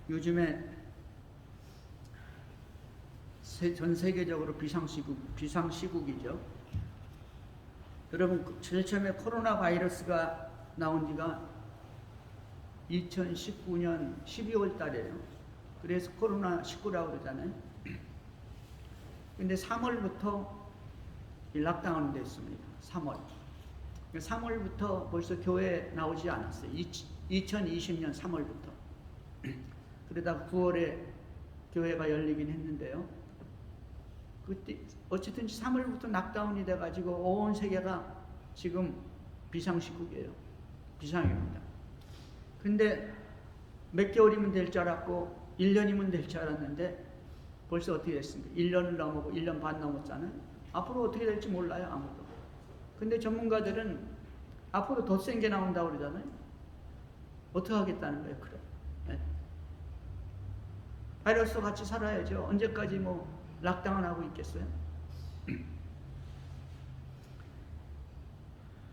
요즘에 전 세계적으로 비상시국이죠. 여러분, 제일 처음에 코로나 바이러스가 나온 지가 2019년 12월 달이에요. 그래서 코로나19라고 그러잖아요. 근데 3월부터 락다운이 됐습니다. 3월부터 벌써 교회 나오지 않았어요. 2020년 3월부터. 그러다가 9월에 교회가 열리긴 했는데요. 그때 어쨌든 3월부터 락다운이 돼가지고 온 세계가 지금 비상시국이에요. 비상입니다. 근데 몇 개월이면 될 줄 알았고 1년이면 될 줄 알았는데 벌써 어떻게 됐습니까? 1년을 넘었고 1년 반 넘었잖아요. 앞으로 어떻게 될지 몰라요, 아무도. 근데 전문가들은 앞으로 더 센 게 나온다고 그러잖아요. 어떻게 하겠다는 거예요, 그럼? 네. 바이러스와 같이 살아야죠. 언제까지 뭐 락다운 하고 있겠어요?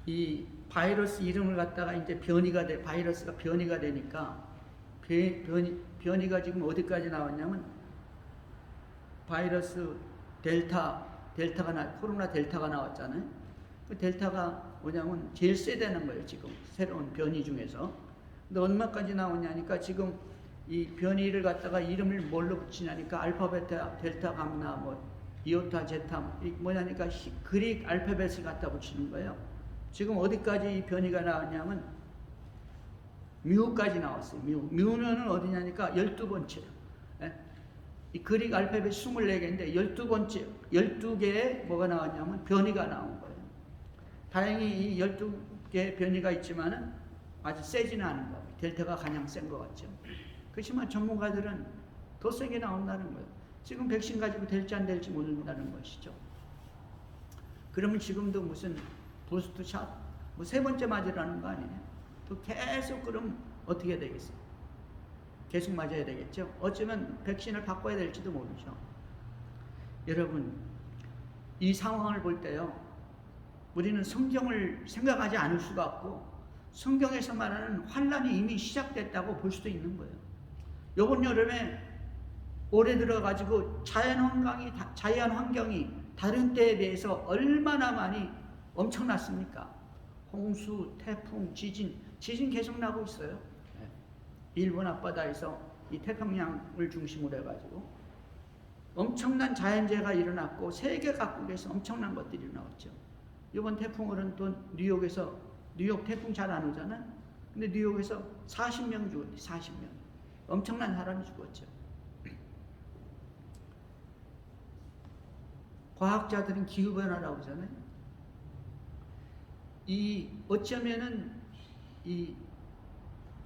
이 바이러스 이름을 갖다가 이제 바이러스가 변이가 되니까 변이가 지금 어디까지 나왔냐면 바이러스 코로나 델타가 나왔잖아요. 그 델타가 뭐냐면 제일 세다는 거예요, 지금 새로운 변이 중에서. 근데 얼마까지 나오냐니까 지금 이 변이를 갖다가 이름을 뭘로 붙이냐니까 알파, 베타, 델타, 감나, 뭐 이오타, 제타 뭐냐니까 그릭 알파벳을 갖다 붙이는 거예요. 지금 어디까지 이 변이가 나왔냐면 뮤까지 나왔어요. 뮤는 어디냐니까 12번째요. 예? 이 그릭 알파벳 24개인데 12개의 뭐가 나왔냐면 변이가 나온 거예요. 다행히 이 12개의 변이가 있지만은 아주 세지는 않은 거예요. 델타가 가장 센 것 같죠. 그렇지만 전문가들은 더 세게 나온다는 거예요. 지금 백신 가지고 될지 안 될지 모른다는 것이죠. 그러면 지금도 무슨 부스트샷 뭐 3번째 맞으라는 거 아니에요? 또 계속 그럼 어떻게 되겠어요? 계속 맞아야 되겠죠. 어쩌면 백신을 바꿔야 될지도 모르죠. 여러분, 이 상황을 볼 때요, 우리는 성경을 생각하지 않을 수가 없고 성경에서 말하는 환란이 이미 시작됐다고 볼 수도 있는 거예요. 이번 여름에 올해 들어가지고 자연 환경이 다른 때에 비해서 얼마나 많이 엄청났습니까? 홍수, 태풍, 지진 계속 나고 있어요. 일본 앞바다에서 이 태평양을 중심으로 해가지고 엄청난 자연재해가 일어났고 세계 각국에서 엄청난 것들이 일어났죠. 이번 태풍은 또 뉴욕 태풍 잘 안 오잖아요. 근데 뉴욕에서 40명 죽었대. 40명. 엄청난 사람이 죽었죠. 과학자들은 기후변화라고 하잖아요. 어쩌면은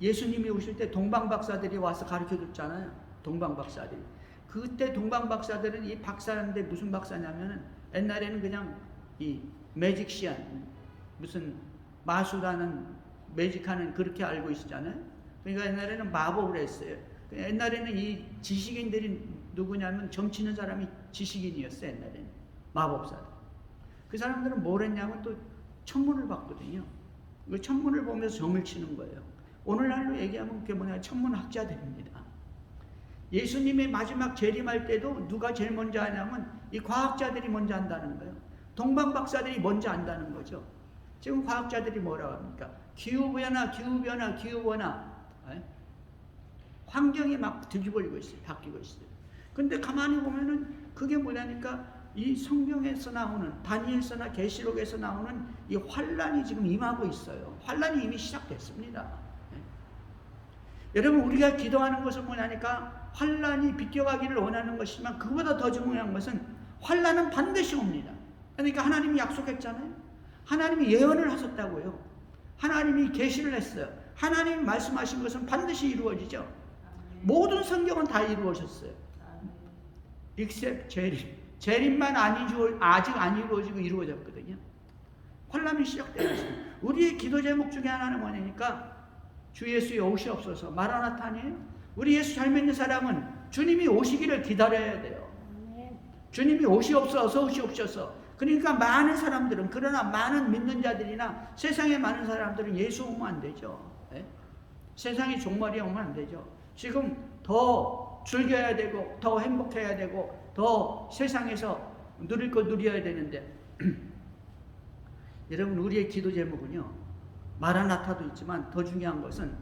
예수님이 오실 때 동방박사들이 와서 가르쳐 줬잖아요. 동방박사들이. 그때 동방박사들은 이 박사인데 무슨 박사냐면은 옛날에는 그냥 이 매직시안, 무슨 마술하는, 매직하는 그렇게 알고 있었잖아요. 그러니까 옛날에는 마법을 했어요. 옛날에는 이 지식인들이 누구냐면 점 치는 사람이 지식인이었어요. 옛날에는 마법사들. 그 사람들은 뭘 했냐면 또 천문을 봤거든요. 그 천문을 보면서 점을 치는 거예요. 오늘날로 얘기하면 그게 뭐냐, 천문학자들입니다. 예수님의 마지막 재림할 때도 누가 제일 먼저 하냐면 이 과학자들이 먼저 한다는 거예요. 동방박사들이 먼저 한다는 거죠. 지금 과학자들이 뭐라고 합니까? 기후변화. 환경이 막 뒤집어지고 있어요. 바뀌고 있어요. 근데 가만히 보면은 그게 뭐냐니까 이 성경에서 나오는, 다니엘서나 계시록에서 나오는 이 환란이 지금 임하고 있어요. 환란이 이미 시작됐습니다. 여러분, 우리가 기도하는 것은 뭐냐니까 환란이 비껴가기를 원하는 것이지만 그보다 더 중요한 것은 환란은 반드시 옵니다. 그러니까 하나님이 약속했잖아요. 하나님이 예언을 하셨다고요. 하나님이 계시를 했어요. 하나님이 말씀하신 것은 반드시 이루어지죠. 모든 성경은 다 이루어졌어요. except 재림만 아직 안 이루어지고 이루어졌거든요. 환란이 시작되었어요. 우리의 기도 제목 중에 하나는 뭐냐니까 주 예수의 오시옵소서. 마라나타 아니에요? 우리 예수 잘 믿는 사람은 주님이 오시기를 기다려야 돼요. 주님이 오시옵소서. 그러니까 많은 사람들은, 그러나 많은 믿는 자들이나 세상에 많은 사람들은 예수 오면 안 되죠. 네? 세상이 종말이 오면 안 되죠. 지금 더 즐겨야 되고 더 행복해야 되고 더 세상에서 누릴 걸 누려야 되는데 여러분, 우리의 기도 제목은요, 마라나타도 있지만 더 중요한 것은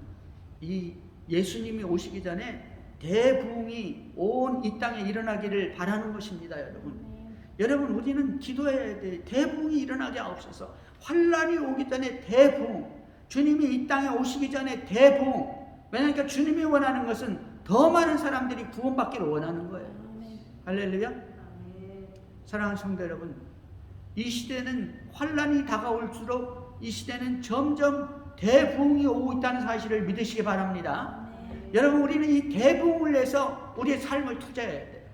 이 예수님이 오시기 전에 대부흥이 온 이 땅에 일어나기를 바라는 것입니다. 여러분, 우리는 기도해야 돼. 대부흥이 일어나게 하옵소서. 환란이 오기 전에 대부흥, 주님이 이 땅에 오시기 전에 대부흥. 왜냐하니까 주님이 원하는 것은 더 많은 사람들이 구원받기를 원하는 거예요. 할렐루야. 사랑하는 성도 여러분, 이 시대는 환란이 다가올수록 이 시대는 점점 대부흥이 오고 있다는 사실을 믿으시기 바랍니다. 여러분, 우리는 이 대부흥을 위해서 우리의 삶을 투자해야 돼요.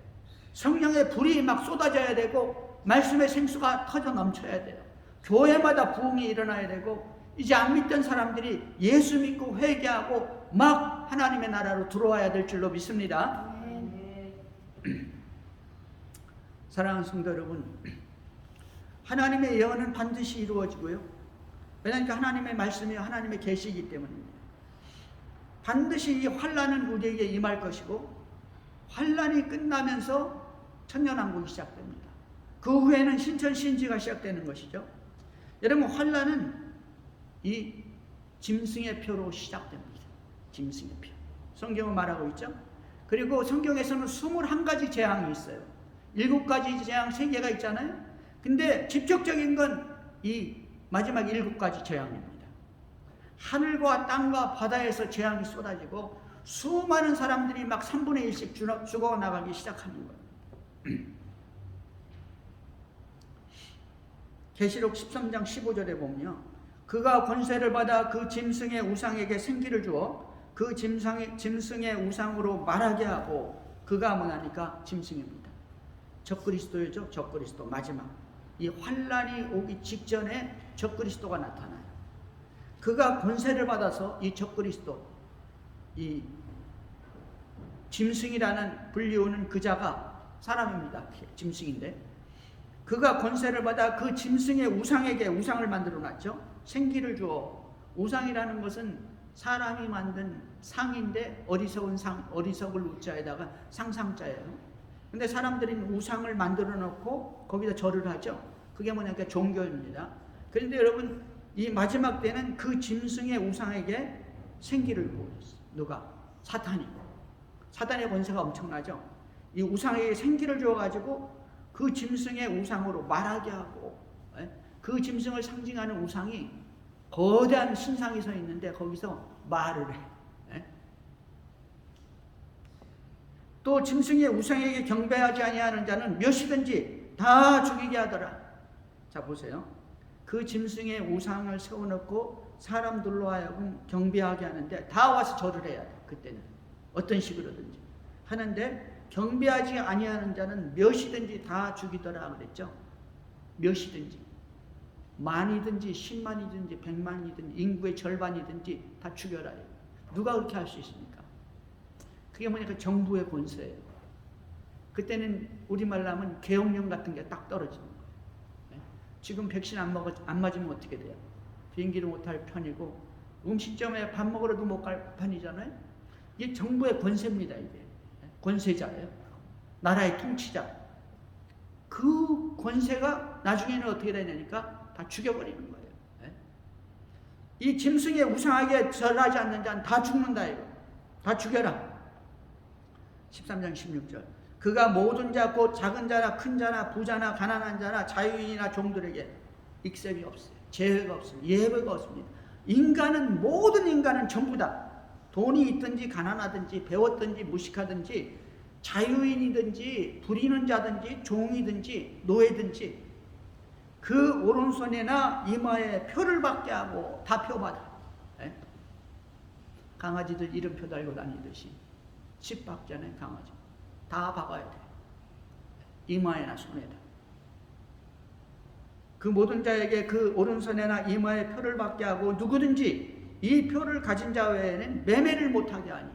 성령의 불이 막 쏟아져야 되고 말씀의 생수가 터져 넘쳐야 돼요. 교회마다 부흥이 일어나야 되고 이제 안 믿던 사람들이 예수 믿고 회개하고 막 하나님의 나라로 들어와야 될 줄로 믿습니다. 사랑하는 성도 여러분, 하나님의 예언은 반드시 이루어지고요. 왜냐하면 하나님의 말씀이 하나님의 계시이기 때문입니다. 반드시 이 환란은 우리에게 임할 것이고 환란이 끝나면서 천년왕국이 시작됩니다. 그 후에는 신천신지가 시작되는 것이죠. 여러분, 환란은 이 짐승의 표로 시작됩니다. 짐승의 표. 성경은 말하고 있죠. 그리고 성경에서는 21가지 재앙이 있어요. 7가지 재앙 3개가 있잖아요. 근데 직접적인 건 이 마지막 7가지 재앙입니다. 하늘과 땅과 바다에서 재앙이 쏟아지고 수많은 사람들이 막 3분의 1씩 죽어나가기 시작하는 거예요. 계시록 13장 15절에 보면요, 그가 권세를 받아 그 짐승의 우상에게 생기를 주어 그 짐승의 우상으로 말하게 하고, 그가 뭐냐니까 짐승입니다. 적그리스도죠. 적그리스도 마지막 이 환란이 오기 직전에 적그리스도가 나타나요. 그가 권세를 받아서 이 적그리스도, 이 짐승이라는 불리우는 그 자가 사람입니다. 짐승인데 그가 권세를 받아 그 짐승의 우상에게 우상을 만들어 놨죠. 생기를 주어. 우상이라는 것은 사람이 만든 상인데 어리석은 상, 어리석을 우자에다가 상상자예요. 근데 사람들은 우상을 만들어 놓고 거기다 절을 하죠. 그게 뭐냐니까 종교입니다. 그런데 여러분, 이 마지막 때는 그 짐승의 우상에게 생기를 부었어요. 누가? 사탄이. 사탄의 권세가 엄청나죠. 이 우상에게 생기를 주어가지고 그 짐승의 우상으로 말하게 하고, 그 짐승을 상징하는 우상이 거대한 신상이 서 있는데 거기서 말을 해. 또 짐승의 우상에게 경배하지 아니하는 자는 몇이든지 다 죽이게 하더라. 자, 보세요. 그 짐승의 우상을 세워놓고 사람들로 하여금 경배하게 하는데 다 와서 절을 해야 돼. 그때는 어떤 식으로든지 하는데, 경배하지 아니하는 자는 몇이든지 다 죽이더라 그랬죠. 몇이든지, 만이든지 10만이든지 100만이든지 인구의 절반이든지 다 죽여라. 누가 그렇게 할 수 있습니까? 그게 뭐냐면 정부의 권세예요. 그때는 우리말로 하면 계엄령 같은 게 딱 떨어지는 거예요. 지금 백신 안 맞으면 어떻게 돼요? 비행기도 못 탈 편이고 음식점에 밥 먹으러도 못 갈 편이잖아요. 이게 정부의 권세입니다. 이게 권세자예요. 나라의 통치자. 그 권세가 나중에는 어떻게 되냐니까 다 죽여버리는 거예요. 이 짐승의 우상하게 절하지 않는 자는 다 죽는다 이거. 다 죽여라. 13장 16절. 그가 모든 자 곧 작은 자나 큰 자나 부자나 가난한 자나 자유인이나 종들에게 익셉이 없어요. 제외가 없습니다. 예외가 없습니다. 인간은, 모든 인간은 전부 다 돈이 있든지 가난하든지 배웠든지 무식하든지 자유인이든지 부리는 자든지 종이든지 노예든지 그 오른손이나 이마에 표를 받게 하고 다 표받아. 강아지들 이름표 달고 다니듯이 집 박잖아요. 강아지 다 박아야 돼. 이마에나 손에다. 그 모든 자에게 그 오른손에나 이마에 표를 받게 하고 누구든지 이 표를 가진 자 외에는 매매를 못하게 하니.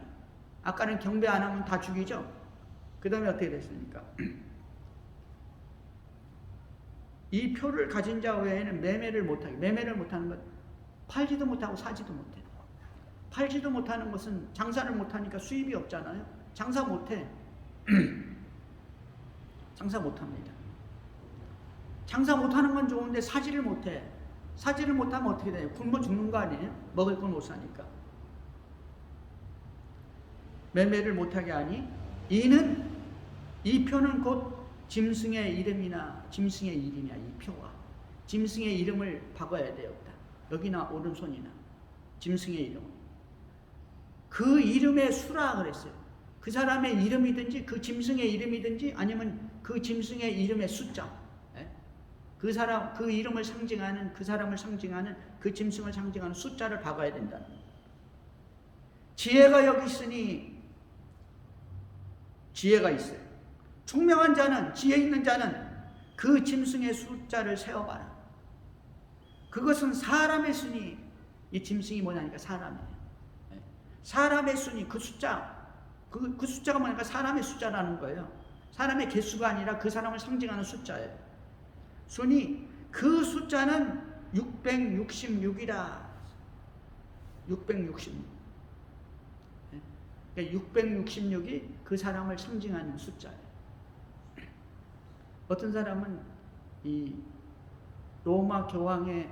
아까는 경배 안 하면 다 죽이죠. 그 다음에 어떻게 됐습니까? 이 표를 가진 자 외에는 매매를 못하게. 매매를 못하는 건 팔지도 못하고 사지도 못해요. 팔지도 못하는 것은 장사를 못하니까 수입이 없잖아요. 장사 못해. 장사 못합니다. 장사 못하는 건 좋은데 사지를 못해. 사지를 못하면 어떻게 돼요? 굶어 죽는 거 아니에요? 먹을 걸 못 사니까. 매매를 못하게 하니 이는 이 표는 곧 짐승의 이름이나 짐승의 이름이야. 이 표가 짐승의 이름을 박아야 되었다. 여기나 오른손이나 짐승의 이름. 그 이름의 수라 그랬어요. 그 사람의 이름이든지 그 짐승의 이름이든지 아니면 그 짐승의 이름의 숫자. 그 사람, 그 이름을 상징하는, 그 사람을 상징하는, 그 짐승을 상징하는 숫자를 박아야 된다는 거예요. 지혜가 여기 있으니 지혜가 있어요. 총명한 자는, 지혜 있는 자는 그 짐승의 숫자를 세어봐라. 그것은 사람의 순이, 이 짐승이 뭐냐니까 사람이에요. 사람의 순이, 그 숫자, 그 숫자가 뭐냐니까 사람의 숫자라는 거예요. 사람의 개수가 아니라 그 사람을 상징하는 숫자예요. 순이, 그 숫자는 666이라. 666. 그러니까 666이 그 사람을 상징하는 숫자예요. 어떤 사람은 이 로마 교황의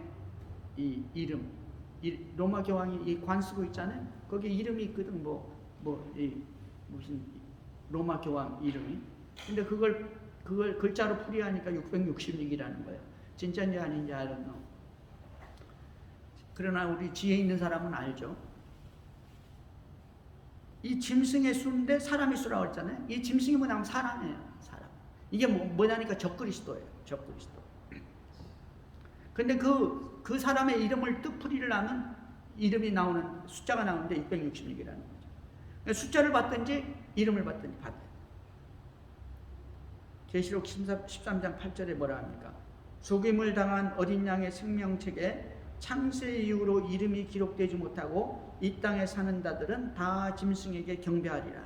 이 이름, 로마 교황이 이 관 쓰고 있잖아요. 거기 이름이 있거든. 무슨 로마 교황 이름이. 근데 그걸 글자로 풀이하니까 666이라는 거예요. 진짜인지 아닌지 I don't know. 그러나 우리 지혜 있는 사람은 알죠. 이 짐승의 수인데 사람의 수라고 했잖아요. 이 짐승이 뭐냐면 사람이에요. 사람. 이게 뭐냐니까 적그리스도예요. 적그리스도. 근데 그 사람의 이름을 뜻풀이를 하면 이름이 나오는, 숫자가 나오는데 666이라는 거죠. 숫자를 받든지 이름을 받든지 받아요. 계시록 13장 8절에 뭐라 합니까? 속임을 당한 어린 양의 생명책에 창세 이후로 이름이 기록되지 못하고 이 땅에 사는 자들은 다 짐승에게 경배하리라.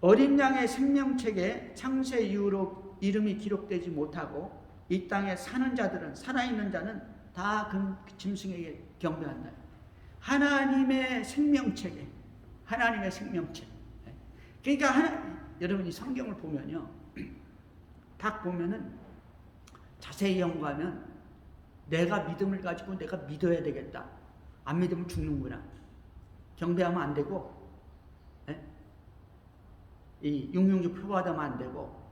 어린 양의 생명책에 창세 이후로 이름이 기록되지 못하고 이 땅에 사는 자들은, 살아있는 자는 다 그 짐승에게 경배한다. 하나님의 생명책에, 하나님의 생명책. 그러니까 여러분이 성경을 보면요, 딱 보면은 자세히 연구하면 내가 믿음을 가지고 내가 믿어야 되겠다. 안 믿으면 죽는구나. 경배하면 안 되고, 이 666 표받으면 안 되고,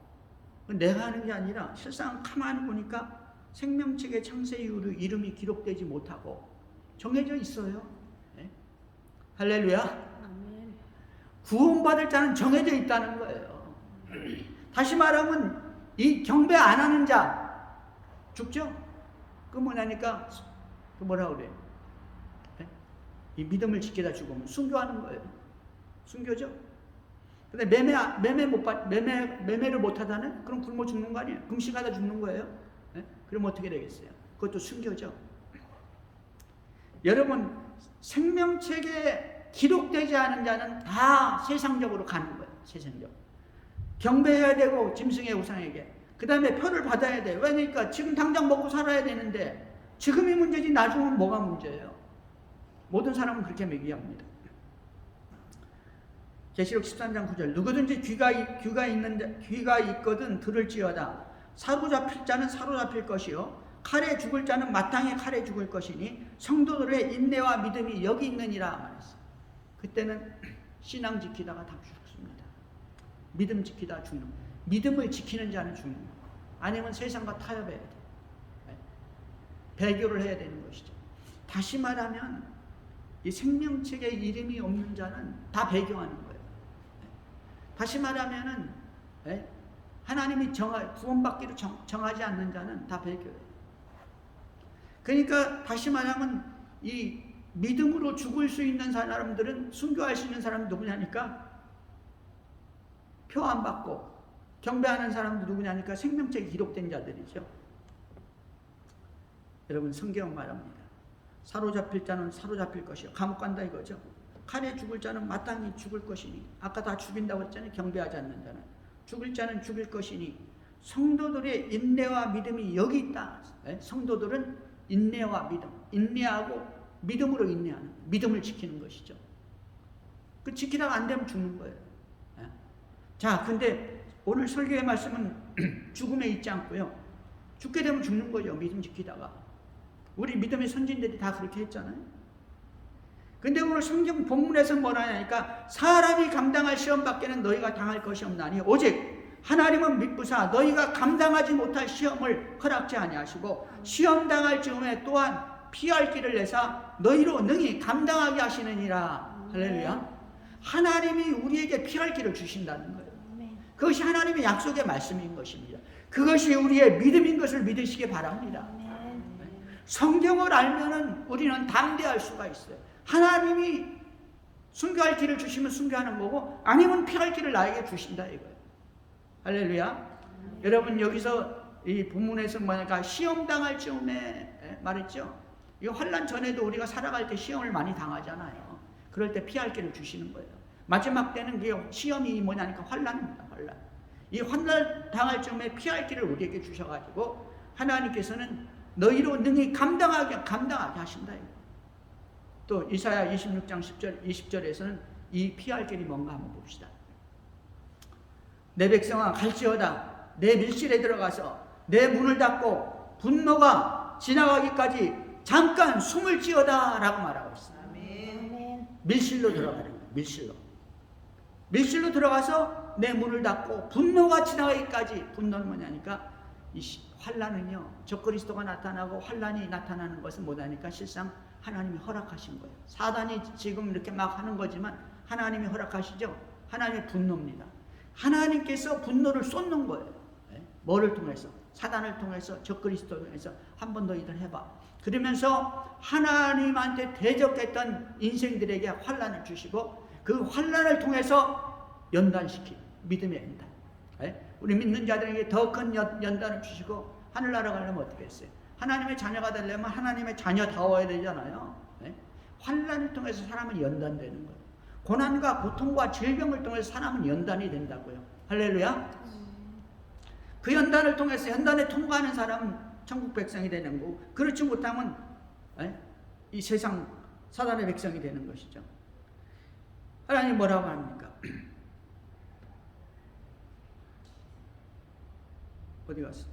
내가 하는 게 아니라 실상 가만히 보니까 생명책의 창세 이후로 이름이 기록되지 못하고 정해져 있어요. 할렐루야. 구원받을 자는 정해져 있다는 거예요. 다시 말하면 이 경배 안 하는 자 죽죠? 그 뭐냐니까 그 뭐라 그래요? 이 믿음을 지키다 죽으면 순교하는 거예요. 순교죠? 근데 매매를 못 하다는 그럼 굶어 죽는 거 아니에요? 금식하다 죽는 거예요. 그럼 어떻게 되겠어요? 그것도 순교죠. 여러분, 생명책에 기록되지 않은 자는 다 세상적으로 가는 거예요. 세상적. 경배해야 되고 짐승의 우상에게. 그 다음에 표를 받아야 돼요. 왜냐니까 지금 당장 먹고 살아야 되는데 지금이 문제지 나중은 뭐가 문제예요? 모든 사람은 그렇게 얘기합니다. 계시록 13장 9절 누구든지 귀가 있거든 들을지어다. 사로잡힐 자는 사로잡힐 것이요 칼에 죽을 자는 마땅히 칼에 죽을 것이니 성도들의 인내와 믿음이 여기 있느니라 말했어요. 그때는 신앙 지키다가 다 죽습니다. 믿음 지키다 죽는 거예요. 믿음을 지키는 자는 죽는 거예요. 아니면 세상과 타협해야 돼요. 배교를 해야 되는 것이죠. 다시 말하면 이 생명책에 이름이 없는 자는 다 배교하는 거예요. 다시 말하면은 하나님이 구원받기로 정하지 않는 자는 다 배교예요. 그러니까 다시 말하면 이 믿음으로 죽을 수 있는 사람들은, 순교할 수 있는 사람은 누구냐니까 표 안 받고 경배하는 사람도 누구냐니까 생명책에 기록된 자들이죠. 여러분, 성경 말합니다. 사로잡힐 자는 사로잡힐 것이요 감옥 간다 이거죠. 칼에 죽을 자는 마땅히 죽을 것이니, 아까 다 죽인다고 했잖아요. 경배하지 않는 자는 죽을 자는 죽일 것이니 성도들의 인내와 믿음이 여기 있다. 성도들은 인내와 믿음, 인내하고 믿음으로 인내하는, 믿음을 지키는 것이죠. 그 지키다가 안 되면 죽는 거예요. 예. 자, 근데 오늘 설교의 말씀은 죽음에 있지 않고요. 죽게 되면 죽는 거죠. 믿음 지키다가. 우리 믿음의 선진들이 다 그렇게 했잖아요. 근데 오늘 성경 본문에서 뭐라 하냐니까 사람이 감당할 시험 밖에는 너희가 당할 것이 없나니 오직 하나님은 믿부사 너희가 감당하지 못할 시험을 허락지 아니하시고 시험 당할 즈음에 또한 피할 길을 내사 너희로 능히 감당하게 하시느니라. 할렐루야. 하나님이 우리에게 피할 길을 주신다는 거예요. 그것이 하나님의 약속의 말씀인 것입니다. 그것이 우리의 믿음인 것을 믿으시기 바랍니다. 성경을 알면은 우리는 담대할 수가 있어요. 하나님이 순교할 길을 주시면 순교하는 거고 아니면 피할 길을 나에게 주신다 이거예요. 할렐루야. 여러분 여기서 이 본문에서 뭐냐니까 시험 당할 즈음에 말했죠. 이 환난 전에도 우리가 살아갈 때 시험을 많이 당하잖아요. 그럴 때 피할 길을 주시는 거예요. 마지막 때는 그 시험이 뭐냐니까 환난입니다. 환난. 이 환난 당할 즈음에 피할 길을 우리에게 주셔가지고 하나님께서는 너희로 능히 감당하게 하신다. 또 이사야 26장 10절, 20절에서는 이 피할 길이 뭔가 한번 봅시다. 내 백성아 갈지어다 내 밀실에 들어가서 내 문을 닫고 분노가 지나가기까지 잠깐 숨을 지어다 라고 말하고 있습니다. 아멘. 밀실로 들어가는 거예요. 밀실로 들어가서 내 문을 닫고 분노가 지나가기까지. 분노는 뭐냐니까 이 환난은요 적그리스도가 나타나고 환난이 나타나는 것은 뭐냐니까 실상 하나님이 허락하신 거예요. 사단이 지금 이렇게 막 하는 거지만 하나님이 허락하시죠. 하나님의 분노입니다. 하나님께서 분노를 쏟는 거예요. 뭐를 통해서? 사단을 통해서, 적그리스도를 통해서. 한 번 너희들 해봐. 그러면서 하나님한테 대적했던 인생들에게 환난을 주시고 그 환난을 통해서 연단시키 믿음의 연단. 우리 믿는 자들에게 더 큰 연단을 주시고 하늘나라 가려면 어떻게 했어요? 하나님의 자녀가 되려면 하나님의 자녀다워야 되잖아요. 환난을 통해서 사람은 연단되는 거예요. 고난과 고통과 질병을 통해서 사람은 연단이 된다고요. 할렐루야. 그 연단을 통해서 연단에 통과하는 사람은 천국 백성이 되는 거고 그렇지 못하면 이 세상 사단의 백성이 되는 것이죠. 하나님 뭐라고 합니까? 어디 갔어?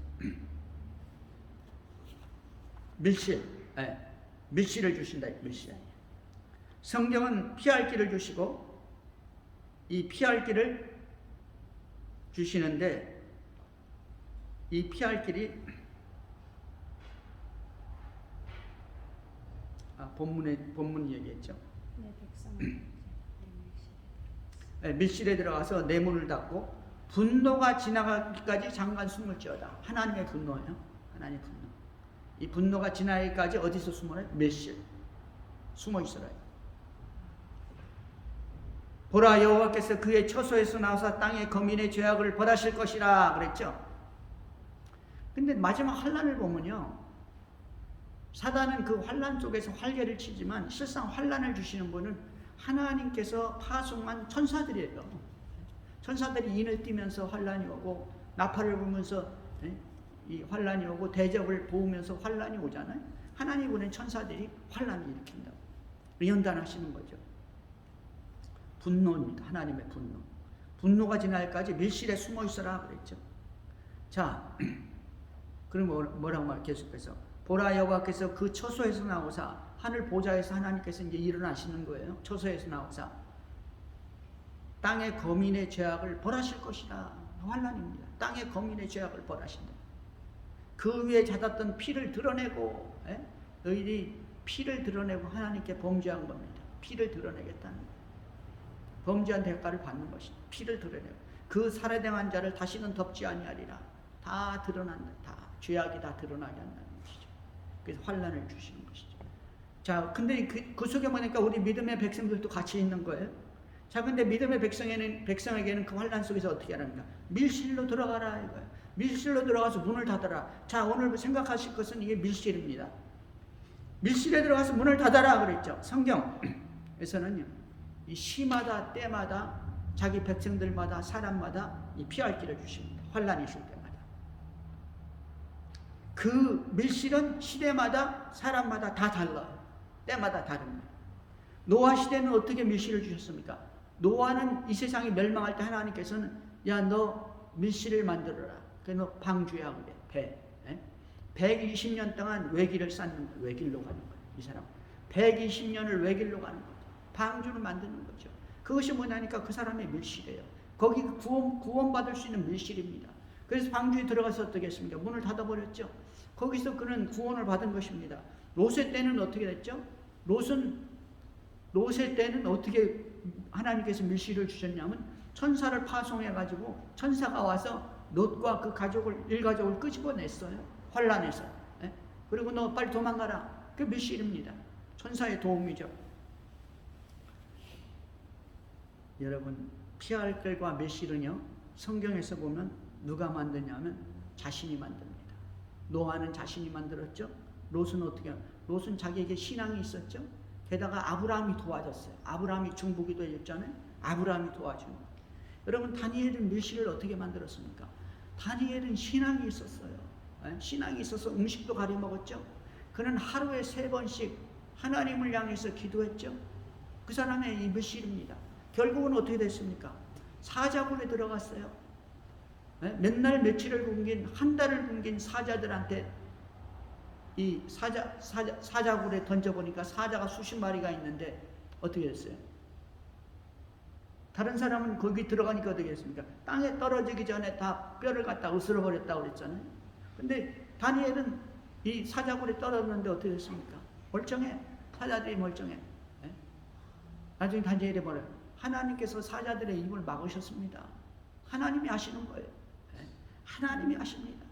밀실을 주신다. 밀실. 성경은 피할 길을 주시고 이 피할 길을 주시는데 이 피할 길이 본문 얘기했죠. 밀실에 들어가서 내 문을 닫고 분노가 지나가기까지 잠깐 숨을 지어다. 하나님의 분노예요. 하나님의 분노. 이 분노가 지나기까지 어디서 숨어요? 밀실. 숨어 있어라. 보라 여호와께서 그의 처소에서 나와서 땅의 거민의 죄악을 벌하실 것이라 그랬죠. 근데 마지막 환난을 보면요. 사단은 그 환난 속에서 활개를 치지만 실상 환난을 주시는 분은 하나님께서 파송한 천사들이에요. 천사들이 인을 띠면서 환난이 오고 나팔을 불면서 이 환난이 오고 대접을 보으면서 환난이 오잖아요. 하나님 보낸 천사들이 환난을 일으킨다고 연단하시는 거죠. 분노입니다. 하나님의 분노. 분노가 지날까지 밀실에 숨어 있어라 그랬죠. 자, 그럼 뭐라고 말 계속해서 보라 여호와께서 그 처소에서 나오사 하늘 보좌에서 하나님께서 이제 일어나시는 거예요. 처소에서 나오사 땅의 거민의 죄악을 벌하실 것이다. 환난입니다. 땅의 거민의 죄악을 벌하신다. 그 위에 잦았던 피를 드러내고 너희들이 피를 드러내고 하나님께 범죄한 겁니다. 피를 드러내겠다는 거예요. 범죄한 대가를 받는 것입니다. 피를 드러내고 그 살해당한 자를 다시는 덮지 아니하리라. 다 드러난다. 다 죄악이 다 드러나게 한다는 것이죠. 그래서 환난을 주시는 것이죠. 자, 근데 그 속에 보니까 우리 믿음의 백성들도 같이 있는 거예요. 자, 근데 믿음의 백성에게는 그 환난 속에서 어떻게 하는가? 밀실로 들어가라 이거예요. 밀실로 들어가서 문을 닫아라. 자, 오늘 생각하실 것은 이게 밀실입니다. 밀실에 들어가서 문을 닫아라 그랬죠. 성경에서는요. 이 시마다 때마다 자기 백성들마다 사람마다 이 피할 길을 주십니다. 환난이 있을 때마다. 그 밀실은 시대마다 사람마다 다 달라요. 때마다 다른 거예요. 노아 시대는 어떻게 밀실을 주셨습니까? 노아는 이 세상이 멸망할 때 하나님께서는 야, 너 밀실을 만들어라. 그래서 너 방주야 그래. 배. 120년 동안 외길을 쌓는 거예요. 외길로 가는 거예요. 이 사람 120년을 외길로 가는 거죠. 방주를 만드는 거죠. 그것이 뭐냐니까 그 사람의 밀실이에요. 거기 구원받을 수 있는 밀실입니다. 그래서 방주에 들어가서 어떻게 했습니까? 문을 닫아버렸죠. 거기서 그는 구원을 받은 것입니다. 롯의 때는 어떻게 됐죠? 롯의 때는 어떻게 하나님께서 밀실을 주셨냐면 천사를 파송해가지고 천사가 와서 롯과 그 일가족을 끄집어냈어요. 환란에서. 그리고 너 빨리 도망가라. 그 밀실입니다. 천사의 도움이죠. 여러분, 피할 길과 밀실은요, 성경에서 보면 누가 만드냐면 자신이 만듭니다. 노아는 자신이 만들었죠. 롯은 어떻게? 롯은 자기에게 신앙이 있었죠. 게다가 아브라함이 도와줬어요. 아브라함이 중보기도 했잖아요. 아브라함이 도와주는 거예요. 여러분, 다니엘은 밀실을 어떻게 만들었습니까? 다니엘은 신앙이 있었어요. 신앙이 있어서 음식도 가려 먹었죠. 그는 하루에 3번씩 하나님을 향해서 기도했죠. 그 사람의 이 밀실입니다. 결국은 어떻게 됐습니까? 사자굴에 들어갔어요. 몇날 며칠을 굶긴, 한 달을 굶긴 사자들한테 이 사자굴에 던져보니까 사자가 수십 마리가 있는데 어떻게 됐어요? 다른 사람은 거기 들어가니까 어떻게 했습니까? 땅에 떨어지기 전에 다 뼈를 갖다 으스러버렸다고 그랬잖아요. 근데 다니엘은 이 사자굴에 떨어졌는데 어떻게 됐습니까? 멀쩡해. 사자들이 멀쩡해. 나중에 다니엘이 뭐래요? 하나님께서 사자들의 입을 막으셨습니다. 하나님이 하시는 거예요. 하나님이 하십니다.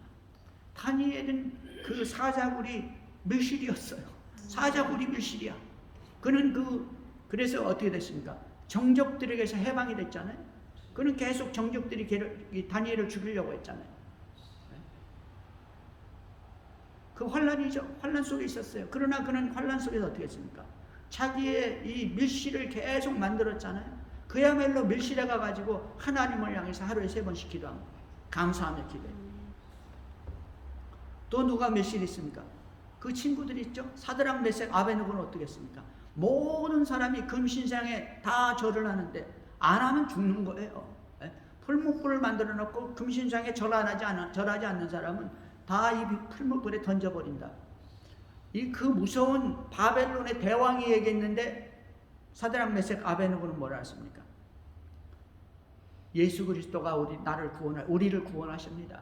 다니엘은 그 사자굴이 밀실이었어요. 사자굴이 밀실이야. 그는 그래서 어떻게 됐습니까? 정적들에게서 해방이 됐잖아요. 그는 계속 정적들이 다니엘을 죽이려고 했잖아요. 그 환란이죠. 환란 속에 있었어요. 그러나 그는 환란 속에서 어떻게 했습니까? 자기의 이 밀실을 계속 만들었잖아요. 그야말로 밀실에 가가지고 하나님을 향해서 하루에 3번씩 기도합니다. 감사하며 기도해요. 또 누가 밀실이 있습니까? 그 친구들이 있죠. 사드락, 메색, 아베느고는 어떻게 했습니까? 모든 사람이 금신상에 다 절을 하는데 안 하면 죽는 거예요. 풀무불을 만들어 놓고 금신상에 절하지 않는 사람은 다 이 풀무불에 던져버린다. 그 무서운 바벨론의 대왕이 얘기했는데 사드락, 메색, 아베느고는 뭐라 했습니까? 예수 그리스도가 우리를 구원하십니다.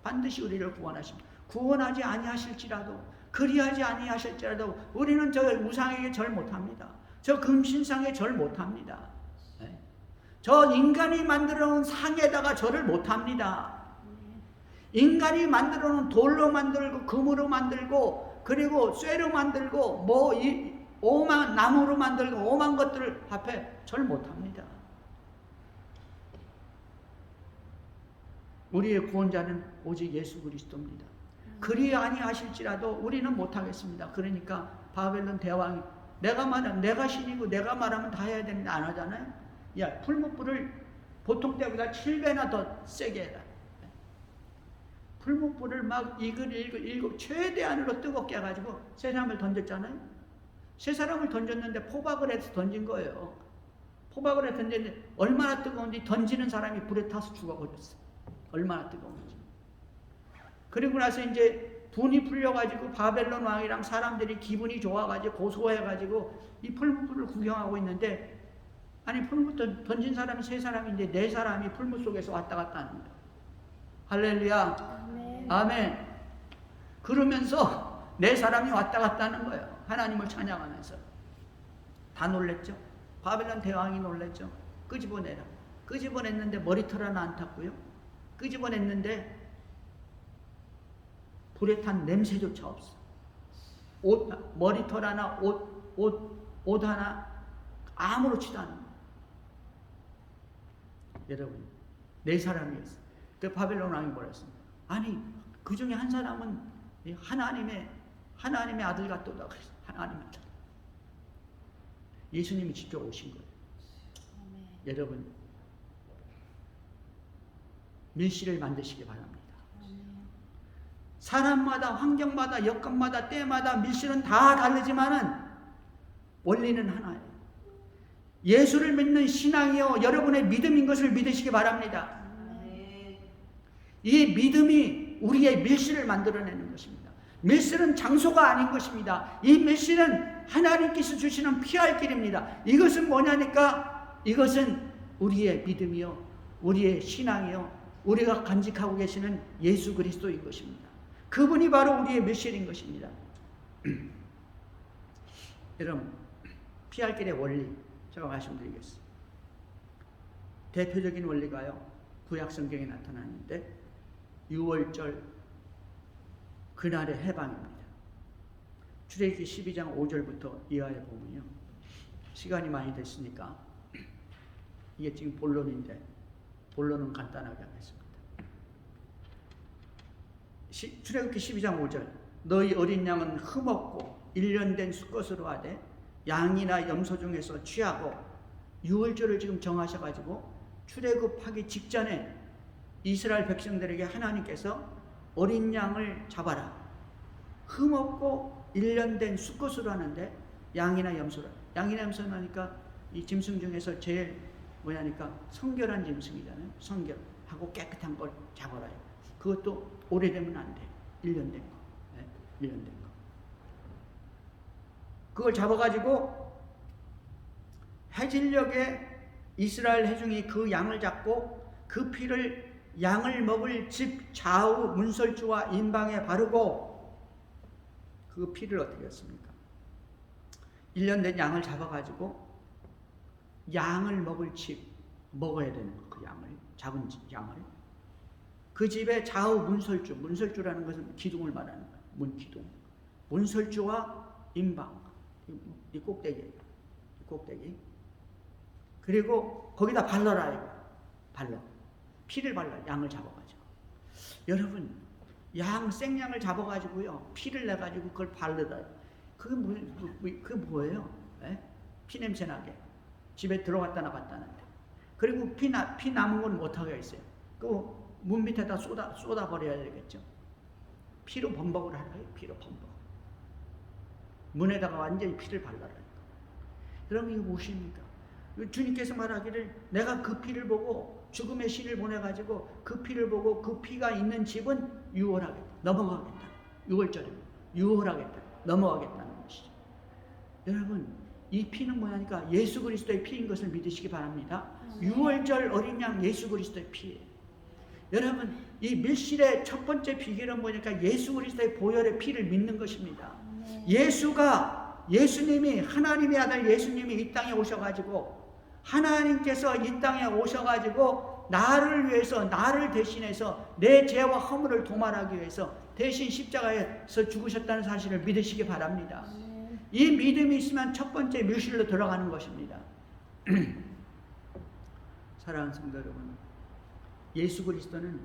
반드시 우리를 구원하십니다. 구원하지 아니하실지라도, 그리하지 아니하실지라도 우리는 저 우상에게 절 못합니다. 저 금신상에 절 못합니다. 저 인간이 만들어 놓은 상에다가 절을 못합니다. 인간이 만들어 놓은 돌로 만들고 금으로 만들고 그리고 쇠로 만들고 오만 나무로 만들고 오만 것들 앞에 절 못합니다. 우리의 구원자는 오직 예수 그리스도입니다. 그리 아니하실지라도 우리는 못하겠습니다. 그러니까 바벨론 대왕이 내가 신이고 내가 말하면 다 해야 되는데 안 하잖아요. 야, 풀무불을 보통 때보다 7배나 더 세게 해라. 풀무불을 막 일곱 최대한으로 뜨겁게 해가지고 세 사람을 던졌잖아요. 세 사람을 던졌는데 포박을 해서 던진 거예요. 포박을 해서 던졌는데 얼마나 뜨거운지 던지는 사람이 불에 타서 죽어버렸어. 얼마나 뜨거운지. 그리고 나서 이제 분이 풀려가지고 바벨론 왕이랑 사람들이 기분이 좋아가지고 고소해가지고 이 풀무불을 구경하고 있는데, 아니 풀무 던진 사람이 3사람인데 4사람이 풀무 속에서 왔다 갔다 하는 거예요. 할렐루야. 아멘. 아멘. 그러면서 4사람이 왔다 갔다 하는 거예요. 하나님을 찬양하면서. 다 놀랬죠. 바벨론 대왕이 놀랬죠. 끄집어내라. 끄집어냈는데 머리털 하나 안 탔고요. 끄집어냈는데 불에 탄 냄새조차 없어. 머리털 하나, 옷 하나 아무렇지도 않은 거예요. 여러분, 4사람이었어요. 그 바벨론 왕이 뭐라 했습니까? 아니, 그 중에 한 사람은 하나님의 아들 같도다 그랬어요. 하나님의 아들. 예수님이 직접 오신 거예요. 여러분, 밀실을 만드시기 바랍니다. 사람마다, 환경마다, 여건마다, 때마다 밀실은 다 다르지만은 원리는 하나예요. 예수를 믿는 신앙이요 여러분의 믿음인 것을 믿으시기 바랍니다. 이 믿음이 우리의 밀실을 만들어내는 것입니다. 밀실은 장소가 아닌 것입니다. 이 밀실은 하나님께서 주시는 피할 길입니다. 이것은 뭐냐니까 이것은 우리의 믿음이요 우리의 신앙이요 우리가 간직하고 계시는 예수 그리스도인 것입니다. 그분이 바로 우리의 밀실인 것입니다. 여러분 피할 길의 원리 제가 말씀드리겠습니다. 대표적인 원리가요 구약 성경에 나타나는데 유월절 그날의 해방입니다. 출애굽기 12장 5절부터 이하에 보면요. 시간이 많이 됐으니까 이게 지금 본론인데 본론은 간단하게 하겠습니다. 출애굽기 12장 5절 너희 어린 양은 흠없고 1년 된 수컷으로 하되 양이나 염소 중에서 취하고 유월절을 지금 정하셔가지고 출애굽하기 직전에 이스라엘 백성들에게 하나님께서 어린 양을 잡아라. 흠없고 1년 된 수컷으로 하는데 양이나 염소라. 양이나 염소는 하니까 이 짐승 중에서 제일 뭐냐니까 성결한 짐승이잖아요. 성결하고 깨끗한 걸 잡아라요. 그것도 오래되면 안 돼. 1년 된 거. 네, 1년 된 거. 그걸 잡아가지고 해질녘에 이스라엘 회중이 그 양을 잡고 그 피를 양을 먹을 집 좌우 문설주와 인방에 바르고 그 피를 어떻게 했습니까? 1년 된 양을 잡아가지고 양을 먹을 집 먹어야 되는 거, 그 양을 잡은 양을 그 집의 좌우 문설주라는 것은 기둥을 말하는 거예요. 문기둥 문설주와 인방 이 꼭대기예요. 이 꼭대기 그리고 거기다 발라라 이거 발라 피를 발라 양을 잡아가지고 여러분 양 생양을 잡아가지고요 피를 내가지고 그걸 바르다 그게 뭐예요? 에? 피 냄새 나게 집에 들어갔다 나갔다는데 그리고 피 남은 건 못하게 있어요. 그 문 밑에다 쏟아 버려야 되겠죠. 피로 범벅을 하라요. 피로 범벅 문에다가 완전히 피를 발라라. 여러분 이거 무엇입니까? 주님께서 말하기를 내가 그 피를 보고 죽음의 신을 보내가지고 그 피를 보고 그 피가 있는 집은 유월하겠다. 넘어가겠다. 6월절에 유월하겠다. 넘어가겠다는 것이죠. 여러분 이 피는 뭐냐니까 예수 그리스도의 피인 것을 믿으시기 바랍니다. 6월절 어린 양 예수 그리스도의 피예요. 여러분 이 밀실의 첫 번째 비결은 뭐냐니까 예수 그리스도의 보혈의 피를 믿는 것입니다. 예수님이 하나님의 아들 예수님이 이 땅에 오셔가지고 하나님께서 이 땅에 오셔가지고 나를 위해서 나를 대신해서 내 죄와 허물을 도말하기 위해서 대신 십자가에서 죽으셨다는 사실을 믿으시기 바랍니다. 이 믿음이 있으면 첫 번째 밀실로 들어가는 것입니다. 사랑하는 성도 여러분, 예수 그리스도는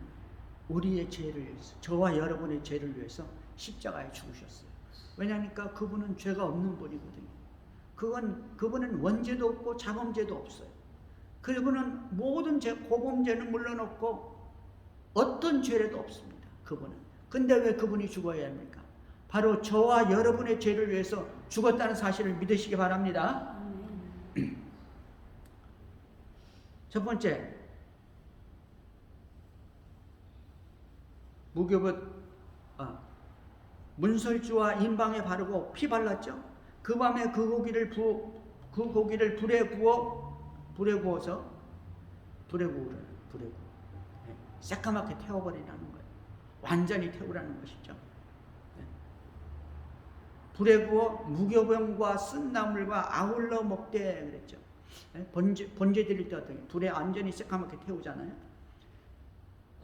우리의 죄를 위해서 저와 여러분의 죄를 위해서 십자가에 죽으셨어요. 왜냐하니까 그분은 죄가 없는 분이거든요. 그분은 원죄도 없고 자범죄도 없어요. 그분은 모든 죄, 고범죄는 물론 없고 어떤 죄라도 없습니다. 그분은. 근데 왜 그분이 죽어야 합니까? 바로 저와 여러분의 죄를 위해서 죽었다는 사실을 믿으시기 바랍니다. 첫 번째, 문설주와 인방에 바르고 피 발랐죠. 그 밤에 그 고기를 불에 구워서 새까맣게 태워버리라는 거예요. 완전히 태우라는 것이죠. 불에 구워 무교병과 쓴 나물과 아울러 먹되 그랬죠. 번제 드릴 때 어떻게 불에 완전히 새까맣게 태우잖아요.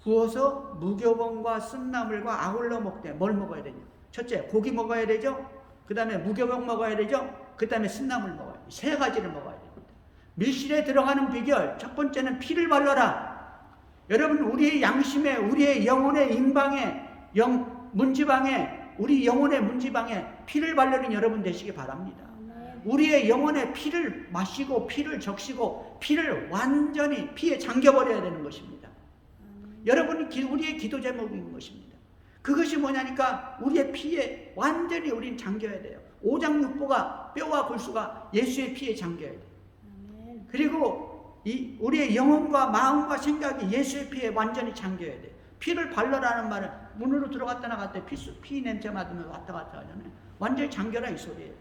구워서 무교병과 쓴 나물과 아울러 먹되 뭘 먹어야 되냐? 첫째 고기 먹어야 되죠. 그 다음에 무교병 먹어야 되죠. 그 다음에 쓴나물 먹어야 돼요. 세 가지를 먹어야 됩니다. 밀실에 들어가는 비결 첫 번째는 피를 발라라. 여러분 우리의 양심에 우리의 영혼의 인방에 문지방에 우리 영혼의 문지방에 피를 바르는 여러분 되시기 바랍니다. 우리의 영혼의 피를 마시고 피를 적시고 피를 완전히 피에 잠겨버려야 되는 것입니다. 여러분이 우리의 기도 제목인 것입니다. 그것이 뭐냐니까 우리의 피에 완전히 우린 잠겨야 돼요. 오장육부가 뼈와 골수가 예수의 피에 잠겨야 돼요. 그리고 우리의 영혼과 마음과 생각이 예수의 피에 완전히 잠겨야 돼요. 피를 발라라는 말은 문으로 들어갔다 나갔다 피 냄새 맡으면서 왔다 갔다 하잖아요. 완전히 잠겨라 이 소리예요.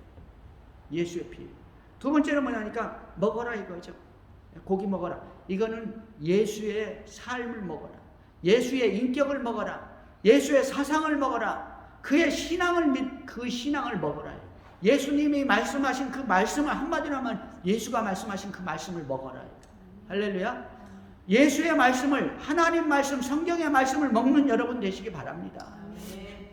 예수의 피. 두 번째는 뭐냐니까 먹어라 이거죠. 고기 먹어라. 이거는 예수의 삶을 먹어라. 예수의 인격을 먹어라. 예수의 사상을 먹어라. 그의 신앙을 그 신앙을 먹어라. 예수님이 말씀하신 그 말씀을 한마디로 하면 예수가 말씀하신 그 말씀을 먹어라. 할렐루야. 예수의 말씀을, 하나님 말씀, 성경의 말씀을 먹는 여러분 되시기 바랍니다.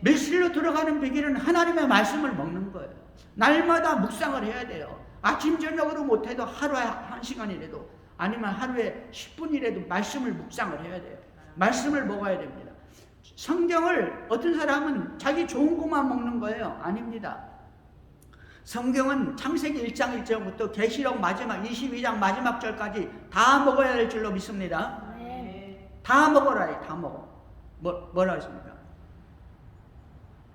밀실로 들어가는 비결은 하나님의 말씀을 먹는 거예요. 날마다 묵상을 해야 돼요. 아침 저녁으로 못해도 하루에 1시간이라도 아니면 하루에 10분이라도 말씀을 묵상을 해야 돼요. 말씀을 먹어야 됩니다. 성경을 어떤 사람은 자기 좋은 것만 먹는 거예요. 아닙니다. 성경은 창세기 1장 1절부터 계시록 마지막 22장 마지막 절까지 다 먹어야 될 줄로 믿습니다. 다 먹어라. 다 먹어. 뭐라 했습니까?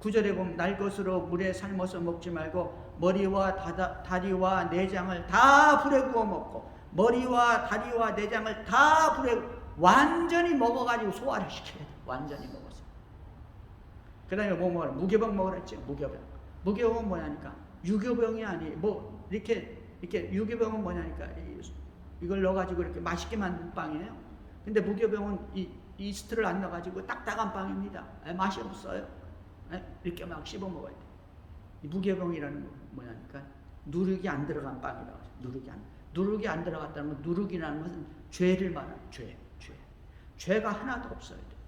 9절에 보면 날 것으로 물에 삶아서 먹지 말고 머리와 다리와 내장을 다 불에 구워 먹고 머리와 다리와 내장을 다 불에 완전히 먹어가지고 소화를 시켜야 돼. 완전히 먹어서. 그 다음에 뭐 먹어라? 무교병 먹으라 했죠. 무교병. 무교병은 뭐냐니까 유교병이 아니 이렇게 유교병은 뭐냐니까 이걸 넣어가지고 이렇게 맛있게 만든 빵이에요. 근데 무교병은 이스트를 안 넣어가지고 딱딱한 빵입니다. 맛이 없어요. 이렇게 막 씹어 먹어야 돼. 이 무교병이라는 건 뭐냐니까 누룩이 안 들어간 빵이라고 하죠. 누룩이 안 들어갔다는 건 누룩이라는 것은 죄를 말하는 죄가 하나도 없어야 돼.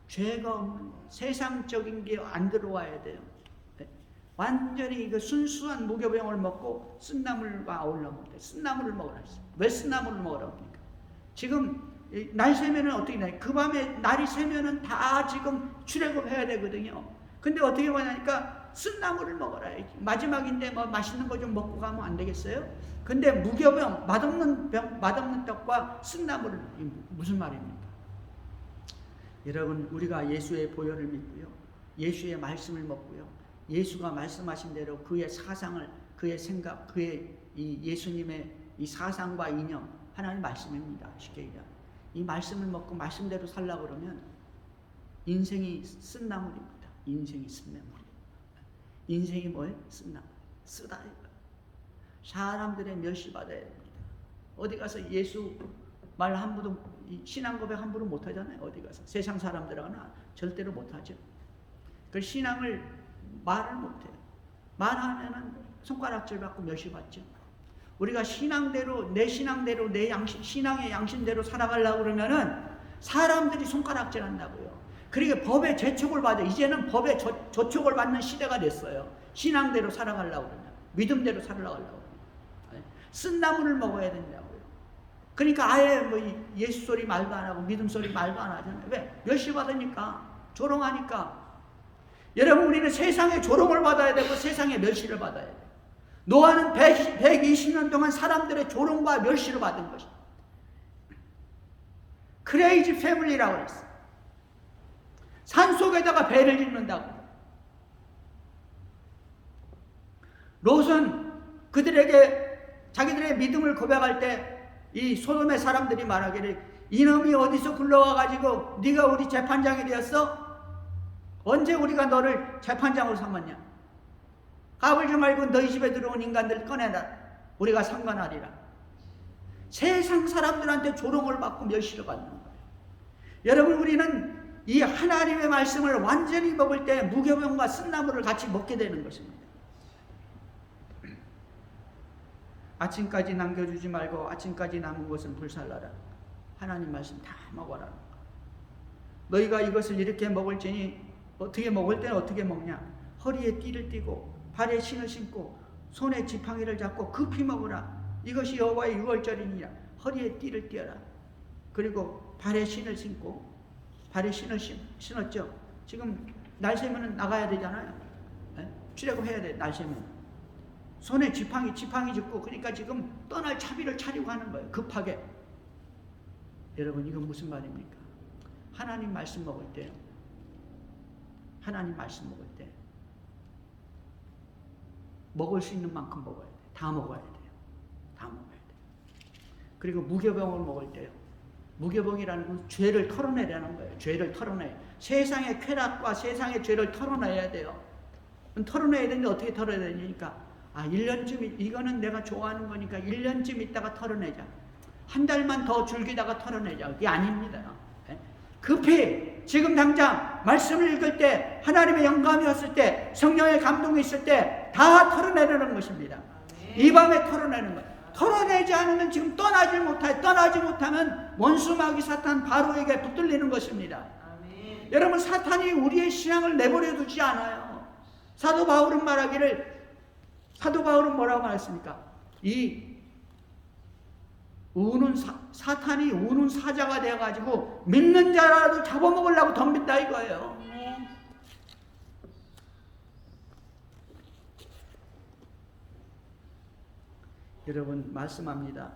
죄가 없는 거. 세상적인 게 안 들어와야 돼요. 완전히 그 순수한 무교병을 먹고 쓴나물과 아울러 먹대. 쓴나물을 먹으라 했어요. 왜 쓴나물을 먹으라고 합니까? 지금 날 새면은 어떻게 나요? 그 밤에 날이 새면은 다 지금 출애굽해야 되거든요. 근데 어떻게 하냐니까 쓴나물을 먹어라. 마지막인데 뭐 맛있는 거 좀 먹고 가면 안 되겠어요? 근데 무교병, 맛없는 떡과 쓴나물을 무슨 말입니까? 여러분 우리가 예수의 보혈을 믿고요. 예수의 말씀을 먹고요. 예수가 말씀하신 대로 그의 사상을, 그의 생각, 그의 이 예수님의 이 사상과 이념, 하나님 말씀입니다. 쉽게 얘기하면. 이 말씀을 먹고 말씀대로 살려고 그러면 인생이 쓴나물입니다. 인생이 쓴나물이에요. 인생이 뭐예요? 쓴나물. 쓰다. 사람들의 멸시받아야 됩니다. 어디 가서 예수 말 함부로, 신앙 고백 함부로 못하잖아요. 어디 가서. 세상 사람들하고는 절대로 못하죠. 그 신앙을 말을 못해요. 말하면은 손가락질 받고 멸시받죠. 우리가 신앙대로, 내 신앙대로, 내 신앙의 양심대로 살아가려고 그러면은 사람들이 손가락질 한다고요. 그러니까 법의 재촉을 받아. 이제는 법의 저촉을 받는 시대가 됐어요. 신앙대로 살아가려고 그러면. 믿음대로 살아가려고 그러면. 쓴나물을 먹어야 된다고요. 그러니까 아예 뭐 예수 소리 말도 안 하고 믿음 소리 말도 안 하잖아요. 왜? 멸시받으니까. 조롱하니까. 여러분 우리는 세상에 조롱을 받아야 되고 세상에 멸시를 받아야 돼요. 노아는 120년 동안 사람들의 조롱과 멸시를 받은 것입니다. 크레이지 패밀리라고 그랬어요. 산속에다가 배를 짓는다고. 롯은 그들에게 자기들의 믿음을 고백할 때 이 소돔의 사람들이 말하기를 이놈이 어디서 굴러와가지고 네가 우리 재판장이 되었어? 언제 우리가 너를 재판장으로 삼았냐? 까불지 말고 너희 집에 들어온 인간들 꺼내라. 우리가 상관하리라. 세상 사람들한테 조롱을 받고 멸시를 받는 거예요. 여러분 우리는 이 하나님의 말씀을 완전히 먹을 때 무교병과 쓴나물을 같이 먹게 되는 것입니다. 아침까지 남겨주지 말고 아침까지 남은 것은 불살라라. 하나님 말씀 다 먹어라. 너희가 이것을 이렇게 먹을지니 어떻게 먹을 때는 어떻게 먹냐? 허리에 띠를 띠고 발에 신을 신고 손에 지팡이를 잡고 급히 먹으라. 이것이 여호와의 유월절이니라. 허리에 띠를 띠어라. 그리고 발에 신을 신고 발에 신을 신었죠. 지금 날 새면 나가야 되잖아요. 출애굽해야 돼. 날 새면 손에 지팡이 짚고 그러니까 지금 떠날 차비를 차리고 하는 거예요. 급하게. 여러분 이건 무슨 말입니까? 하나님 말씀 먹을 때 하나님 말씀 먹을 때 먹을 수 있는 만큼 먹어야 돼. 다 먹어야 돼요. 다 먹어야 돼. 그리고 무교병을 먹을 때요. 무교병이라는 건 죄를 털어내라는 거예요. 죄를 털어내. 세상의 쾌락과 세상의 죄를 털어내야 돼요. 털어내야 되는데 어떻게 털어내야 되니까 1년쯤 이거는 내가 좋아하는 거니까 1년쯤 있다가 털어내자. 한 달만 더 즐기다가 털어내자. 그게 아닙니다. 급히 지금 당장 말씀을 읽을 때 하나님의 영감이 왔을 때 성령의 감동이 있을 때 다 털어내려는 것입니다. 이 밤에 털어내는 거예요. 털어내지 않으면 지금 떠나지 못하면 원수 마귀 사탄 바로에게 붙들리는 것입니다. 아멘. 여러분, 사탄이 우리의 신앙을 내버려 두지 않아요. 사도 바울은 뭐라고 말했습니까? 사탄이 우는 사자가 되어가지고 믿는 자라도 잡아먹으려고 덤빈다 이거예요. 여러분, 말씀합니다.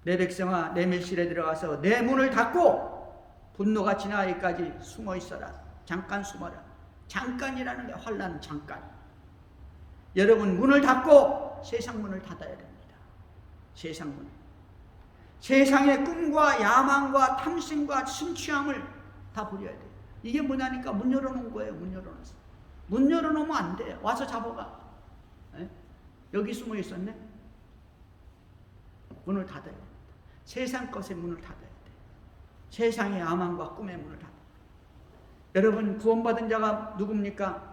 내 백성아, 내 밀실에 들어가서 내 문을 닫고 분노가 지나기까지 숨어 있어라. 잠깐 숨어라. 잠깐이라는 게 환난은 잠깐. 여러분, 문을 닫고 세상 문을 닫아야 됩니다. 세상 문. 세상의 꿈과 야망과 탐심과 심취함을 다 버려야 돼요. 이게 뭐냐니까 문 열어놓은 거예요. 문 열어놨어. 문 열어놓으면 안 돼요. 와서 잡아가. 에? 여기 숨어 있었네. 문을 닫아야 됩니다. 세상 것의 문을 닫아야 돼요. 세상의 야망과 꿈의 문을 닫아야 돼요. 여러분, 구원받은 자가 누굽니까?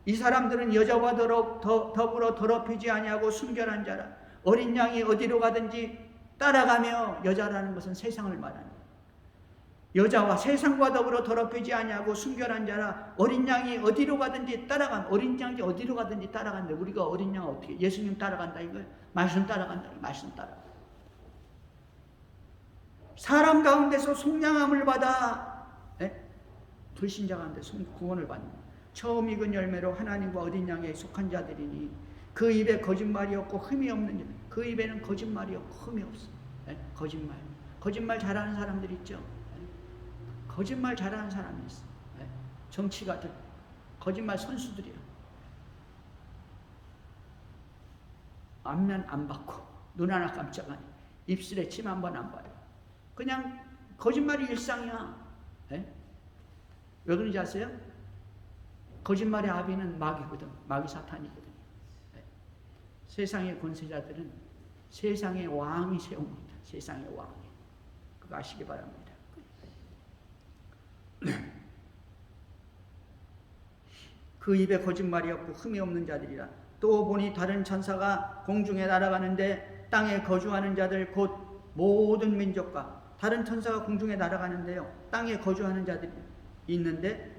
이 사람들은 여자와 더불어 더럽히지 아니하고 순결한 자라. 어린 양이 어디로 가든지 따라가며, 여자라는 것은 세상을 말하는 거예요. 여자와 세상과 더불어 더럽히지 아니하고 순결한 자라. 어린 양이 어디로 가든지 따라간. 어린 양이 어디로 가든지 따라간다. 우리가 어린 양 어떻게? 예수님 따라간다 이거예요. 말씀 따라간다. 말씀 따라간다. 사람 가운데서 속량함을 받아 불신자 가운데 구원을 받는 처음 익은 열매로 하나님과 어린 양에 속한 자들이니 그 입에 거짓말이 없고 흠이 없는 자. 그 입에는 거짓말이 없고 흠이 없어. 거짓말 잘하는 사람들 있죠. 거짓말 잘하는 사람이 있어. 정치가들 거짓말 선수들이야. 안면 안 받고 눈 하나 깜짝 안 해. 입술에 침 한 번 안 봐요. 그냥 거짓말이 일상이야. 왜 그런지 아세요? 거짓말의 아비는 마귀거든. 마귀 사탄이거든. 세상의 권세자들은 세상의 왕이 세웁니다. 세상의 왕이. 그거 아시기 바랍니다. 그 입에 거짓말이 없고 흠이 없는 자들이라. 또 보니 다른 천사가 공중에 날아가는데 땅에 거주하는 자들 곧 모든 민족과 다른 천사가 공중에 날아가는데요. 땅에 거주하는 자들이 있는데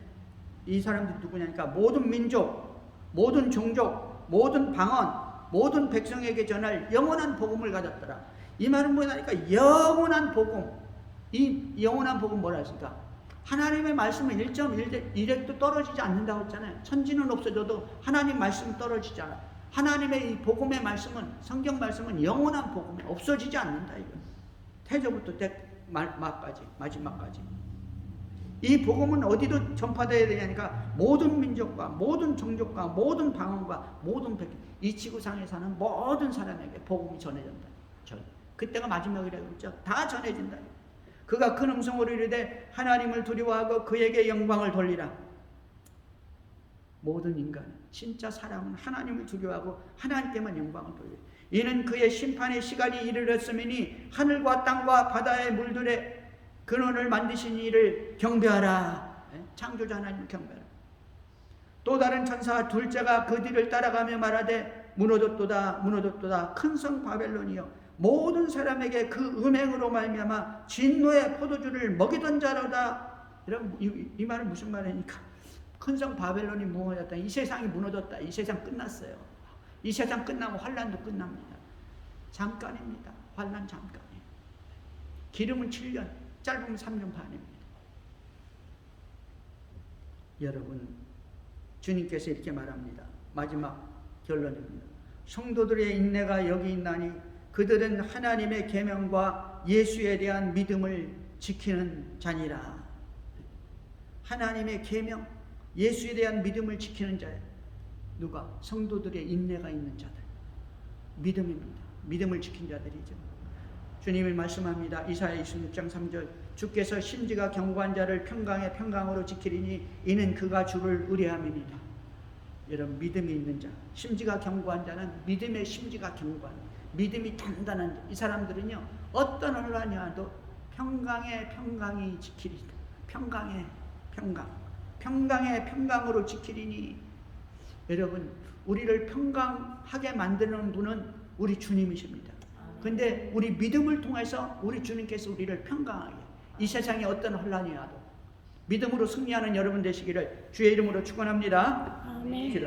이 사람들이 누구냐니까 모든 민족, 모든 종족, 모든 방언, 모든 백성에게 전할 영원한 복음을 가졌더라. 이 말은 뭐냐니까 영원한 복음. 이 영원한 복음 뭐라 했습니까? 하나님의 말씀은 1.1획도 떨어지지 않는다고 했잖아요. 천지는 없어져도 하나님 말씀은 떨어지지 않아요. 하나님의 이 복음의 말씀은, 성경 말씀은 영원한 복음이 없어지지 않는다. 이거. 태초부터 마지막까지. 이 복음은 어디도 전파되어야 되냐니까 모든 민족과 모든 종족과 모든 방언과 모든 백성, 이 지구상에 사는 모든 사람에게 복음이 전해진다. 그때가 마지막이라고 했죠. 다 전해진다. 그가 큰 음성으로 이르되 하나님을 두려워하고 그에게 영광을 돌리라. 모든 인간, 진짜 사람은 하나님을 두려워하고 하나님께만 영광을 돌리라. 이는 그의 심판의 시간이 이르렀음이니 하늘과 땅과 바다의 물들의 근원을 만드신 이를 경배하라. 창조자 하나님을 경배하라. 또 다른 천사 둘째가 그 뒤를 따라가며 말하되 무너졌도다 큰 성 바벨론이여 모든 사람에게 그 음행으로 말미암아 진노의 포도주를 먹이던 자로다. 여러분, 이 말은 무슨 말이니까 큰 성 바벨론이 무너졌다. 이 세상이 무너졌다. 이 세상 끝났어요. 이 세상 끝나면 환난도 끝납니다. 잠깐입니다. 환난 잠깐이에요. 기름은 7년, 짧으면 3년 반입니다. 여러분, 주님께서 이렇게 말합니다. 마지막 결론입니다. 성도들의 인내가 여기 있나니 그들은 하나님의 계명과 예수에 대한 믿음을 지키는 자니라. 하나님의 계명, 예수에 대한 믿음을 지키는 자예요. 누가? 성도들의 인내가 있는 자들. 믿음입니다. 믿음을 지킨 자들이죠. 주님이 말씀합니다. 이사야 26장 3절 주께서 심지가 견고한 자를 평강의 평강으로 지키리니 이는 그가 주를 의뢰함이니라. 여러분, 믿음이 있는 자, 심지가 견고한 자는 믿음의 심지가 견고한, 믿음이 단단한 자. 이 사람들은요, 어떤 혼란이 와도 평강의 평강이 지키리다. 평강의 평강, 평강의 평강으로 지키리니. 여러분, 우리를 평강하게 만드는 분은 우리 주님이십니다. 근데 우리 믿음을 통해서 우리 주님께서 우리를 평강하게, 이 세상에 어떤 혼란이 와도 믿음으로 승리하는 여러분 되시기를 주의 이름으로 축원합니다. 아멘. 기도.